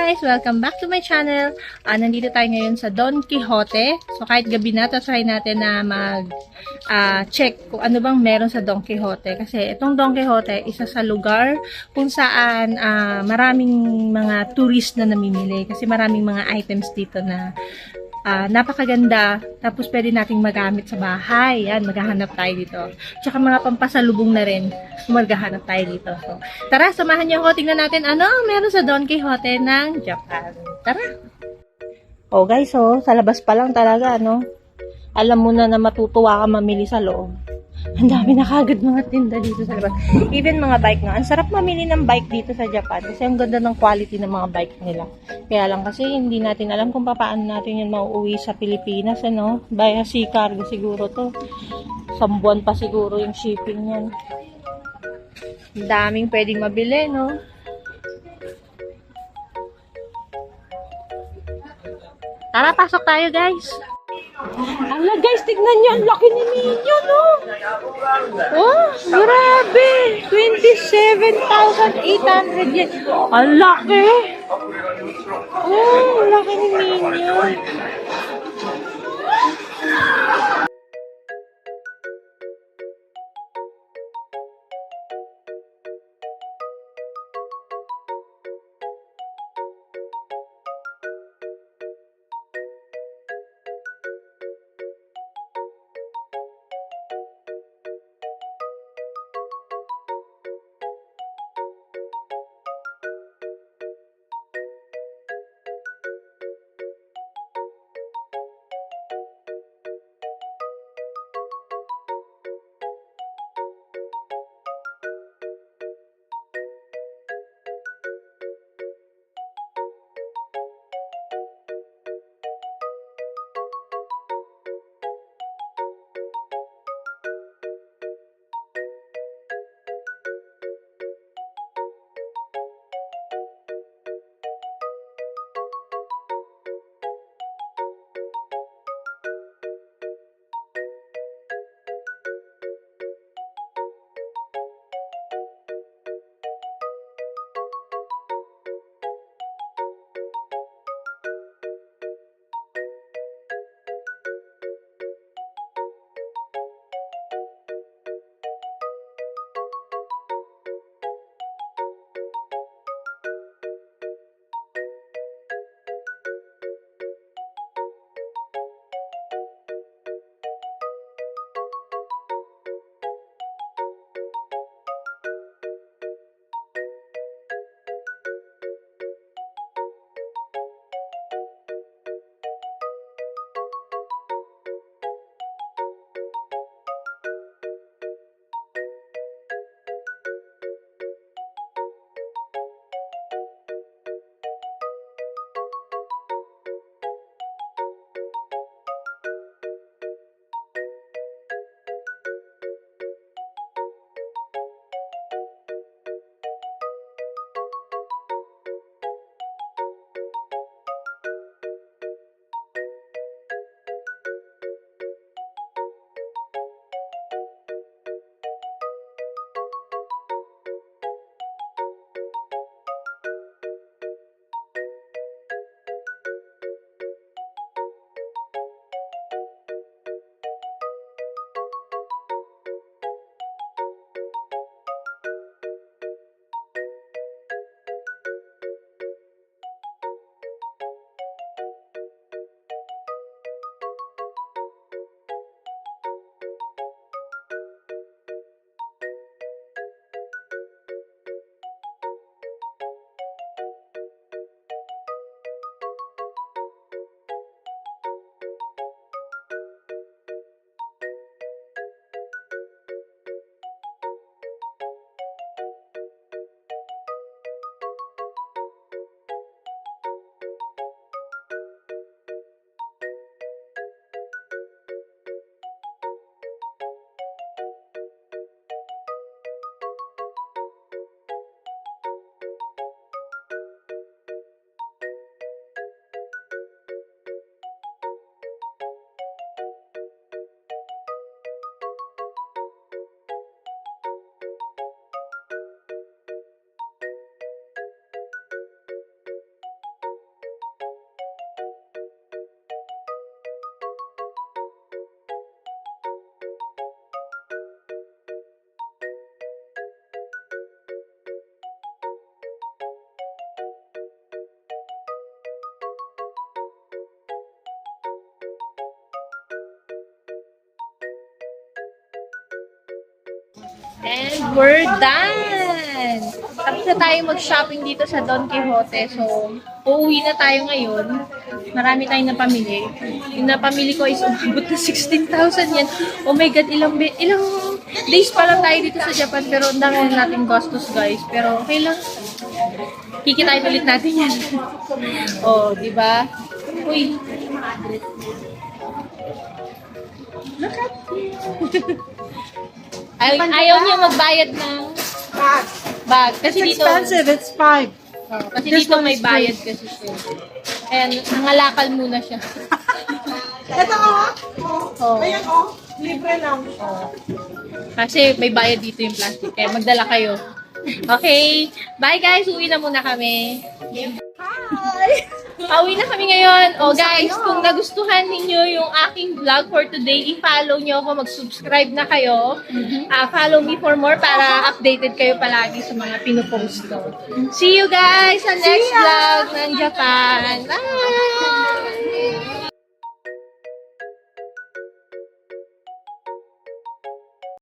guys! Welcome back to my channel. Nandito tayo ngayon sa Don Quixote. So kahit gabi na, try natin na check kung ano bang meron sa Don Quixote. Kasi itong Don Quixote, isa sa lugar kung saan maraming mga tourist na namimili. Kasi maraming mga items dito na napakaganda, tapos pwede nating magamit sa bahay. Yan, maghahanap tayo dito. Tsaka mga pampasalubong na rin, maghahanap tayo dito. So, tara, samahan niyo ako. Tingnan natin ano ang meron sa Don Quixote ng Japan. Tara! Oh guys, sa labas pa lang talaga, alam mo na matutuwa ka mamili sa loob. Ang dami na kagad mga tinda dito sa labas. Even mga bike nga. Ang sarap mamili ng bike dito sa Japan kasi ang ganda ng quality ng mga bike nila. Kaya lang kasi hindi natin alam kung paano natin yan mauuwi sa Pilipinas, Via sea cargo siguro to. 1 buwan pa siguro yung shipping yan. Ang daming pwedeng mabili, Tara, pasok tayo, guys. Ala guys, tignan nyo, ang laki ni Nino, Oh, grabe! 27,800 yen. Ang laki! Oh, ang laki ni Nino. And we're done! Tapos na tayo mag-shopping dito sa Don Quixote. So, uuwi na tayo ngayon. Marami tayong napamili. Yung napamili ko is umabot na 16,000 yan. Oh my God, ilang days pa lang tayo dito sa Japan. Pero ang dami na natin gastos, guys. Pero okay lang. Kikitain ulit natin yan. Oh, di ba? Uy. Look at ayaw niya magbayad ng bag. Kasi It's dito, expensive. It's 5. kasi This dito one may is bayad kasi siya. And nangalakal muna siya. Ito Oh. Ayan libre lang. Kasi may bayad dito yung plastic. Kaya magdala kayo. Okay. Bye guys. Uwi na muna kami. Hi! Pauwi na kami ngayon. O guys, kung nagustuhan ninyo yung aking vlog for today, i-follow nyo ako, mag-subscribe na kayo. Follow me for more para updated kayo palagi sa mga pinupost ko. See you guys sa next vlog ng Japan. Bye!